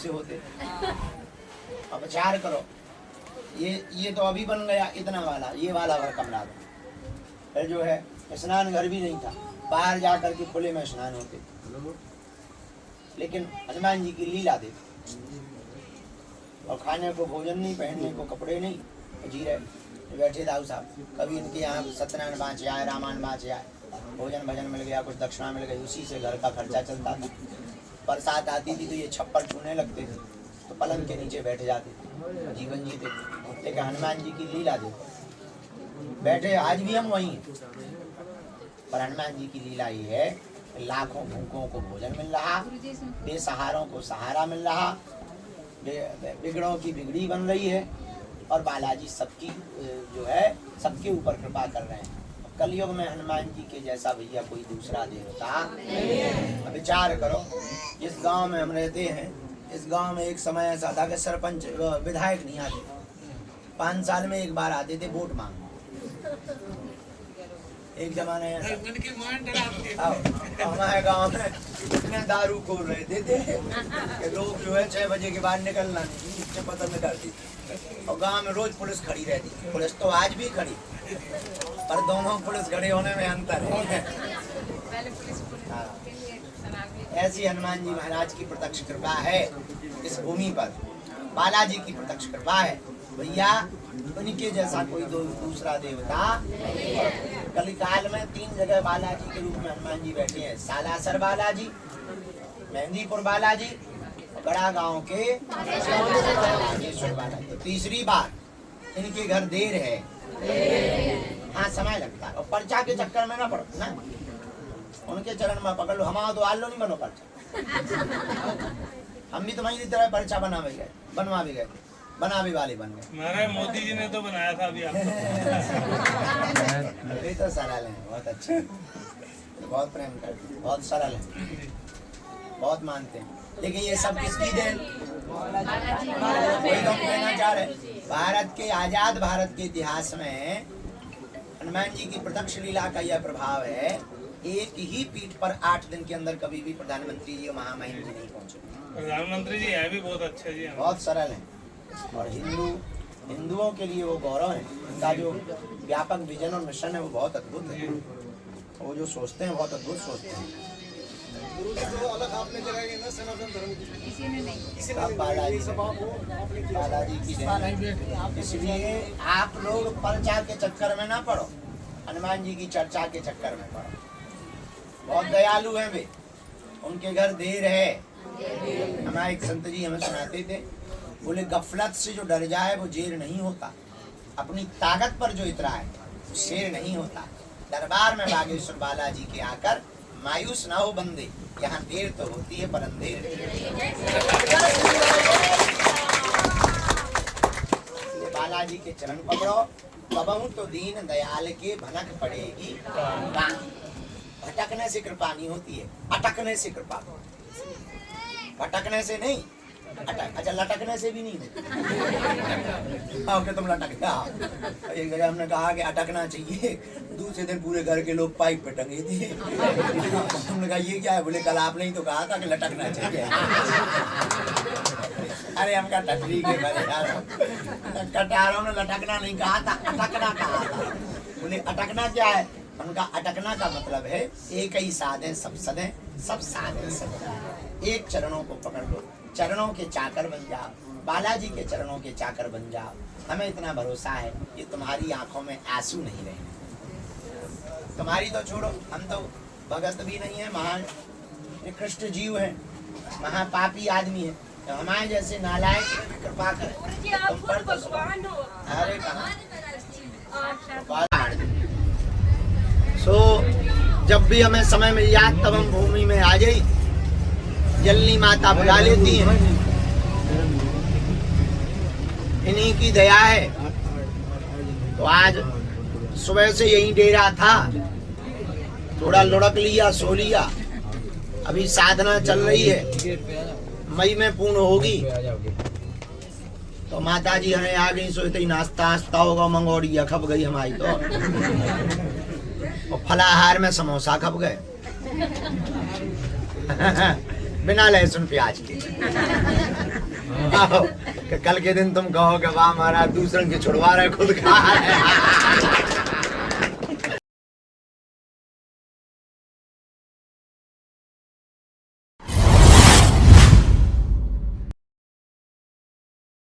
कैसे होते। अब विचार करो, ये तो अभी बन गया इतना वाला, ये वाला घर कमरा था। फिर जो है स्नान घर भी नहीं था, बाहर जा करके खुले में स्नान होते। लेकिन हनुमान जी की लीला देखो, और खाने को भोजन नहीं, पहनने को कपड़े नहीं, जी रहे बैठे दाऊ साहब। कभी इनके यहाँ सत्यनारायण बाँचे आए, रामायण बाँचे आए, भोजन भजन मिल गया, कुछ दक्षिणा मिल गई, उसी से घर का खर्चा चलता था। बरसात आती थी तो ये छप्पर छूने लगते थे, तो पलंग के नीचे बैठ जाते थे, जीवन जीते। लेकिन हनुमान जी की लीला देखो, बैठे आज भी हम वहीं हैं, पर हनुमान जी की लीला ये है, लाखों भूखों को भोजन मिल रहा, बेसहारों को सहारा मिल रहा, बिगड़ों की बिगड़ी बन रही है, और बालाजी सबकी जो है सबके ऊपर कृपा कर रहे हैं। कलयुग में हनुमान जी के जैसा भैया कोई दूसरा देवता नहीं। विचार करो, जिस गांव में हम रहते हैं, इस गांव में एक समय ऐसा था कि सरपंच विधायक नहीं आते, 5 साल में एक बार आते थे वोट मांगने। एक जमाने हमारे गांव में इतने दारू खोल रहे थे कि लोग जो है 6 बजे के बाद निकलना नहीं, पसंद करती। और गांव में रोज पुलिस खड़ी रहती, पुलिस तो आज भी खड़ी, पर दोनों पुलिस खड़े होने में अंतर है। ऐसी हनुमान जी महाराज की प्रत्यक्ष कृपा है इस भूमि पर, बालाजी की प्रत्यक्ष कृपा है भैया, उनके जैसा कोई दूसरा देवता। कलिकाल में 3 जगह बालाजी के रूप में हनुमान जी बैठे हैं, सालासर बालाजी, मेहंदीपुर बालाजी, बड़ा गांव के बालाजी। तो तीसरी बार इनके घर देर है, हाँ समय लगता है, और पर्चा के चक्कर में ना पड़ो ना, उनके चरण में पकड़ लो, हमारा तो आलो नहीं बनो पर्चा। हम भी तुम्हारी तरह पर्चा बनवा भी गए, बना भी वाले बन गए। महाराज मोदी जी ने तो बनाया था अभी आपको। ये तो सरल है, बहुत अच्छे, बहुत प्रेम करते हैं, बहुत सरल है, बहुत मानते हैं। लेकिन ये सब किसकी देन? कोई लोग कहना चाह रहे, भारत के आजाद भारत के इतिहास में हनुमान जी की प्रत्यक्ष लीला का यह प्रभाव है। एक ही पीठ पर 8 दिन के अंदर कभी भी प्रधानमंत्री जी और महामहिम जी नहीं पहुंचे। प्रधानमंत्री जी है भी बहुत अच्छे जी, बहुत सरल है, और हिंदुओं के लिए वो गौरव है। उनका जो व्यापक विजन और मिशन है वो बहुत अद्भुत है, वो जो सोचते हैं बहुत अद्भुत सोचते हैं। अलग आपने जगाई ना सनातन धर्म की, किसी ने नहीं, बालाजी की देन। इसलिए आप लोग प्रचार के चक्कर में ना पड़ो, हनुमान जी की चर्चा के चक्कर में पड़ो। बहुत दयालु हैं वे, उनके घर देर है। हमारे एक संत जी हमें सुनाते थे, बोले गफलत से जो डर जाए वो जेर नहीं होता, अपनी ताकत पर जो इतराए वो शेर नहीं होता। दरबार में बागेश्वर बालाजी के आकर मायूस ना हो बंदे, यहाँ देर तो होती है पर अंधेर। बालाजी के चरण पकड़ो, कबहू तो दीन दयाल के भनक पड़ेगी। भटकने से कृपा नहीं होती है, अटकने से कृपा। भटकने से नहीं, अच्छा लटकने से भी नहीं होती। आओ कि तुम लटक जाओ। एक जगह हमने कहा कि अटकना चाहिए, दूसरे दिन पूरे घर के लोग पाइप पे टंगे थे। हमने कहा ये क्या है? बोले कल आपने ही तो कहा था कि लटकना चाहिए। अरे हमका टटरी के कटारों ने लटकना नहीं कहा था, अटकना कहा था। बोले अटकना क्या है? उनका अटकना का मतलब है एक ही साधे सब सदे, सब साधे सब। एक चरणों को पकड़ लो, चरणों के चाकर बन जाओ, बालाजी के चरणों के चाकर बन जाओ। हमें इतना भरोसा है कि तुम्हारी आंखों में आंसू नहीं रहेंगे। तुम्हारी तो छोड़ो, हम तो भगत भी नहीं है, महान निकृष्ट जीव है, महापापी आदमी है। तो हमारे जैसे नालायक कृपा करें तुम पर तो। अरे कहाँ जब भी हमें समय मिल जाए तब हम भूमि में आ जाए, जलनी माता बुला लेती है, इन्हीं की दया है। तो आज सुबह से यही डेरा था, थोड़ा लुढ़क लिया, सो लिया। अभी साधना चल रही है, मई में पूर्ण होगी। तो माता जी हमें आ गई, सोचते ही नाश्ता आस्ता होगा, मंगोड़ी खप गई हमारी तो। और फलाहार में समोसा खप गए बिना लहसुन प्याज के। कि कल के दिन तुम कहो कि वाह महाराज दूसरों के छुड़वा रहे खुद खा रहे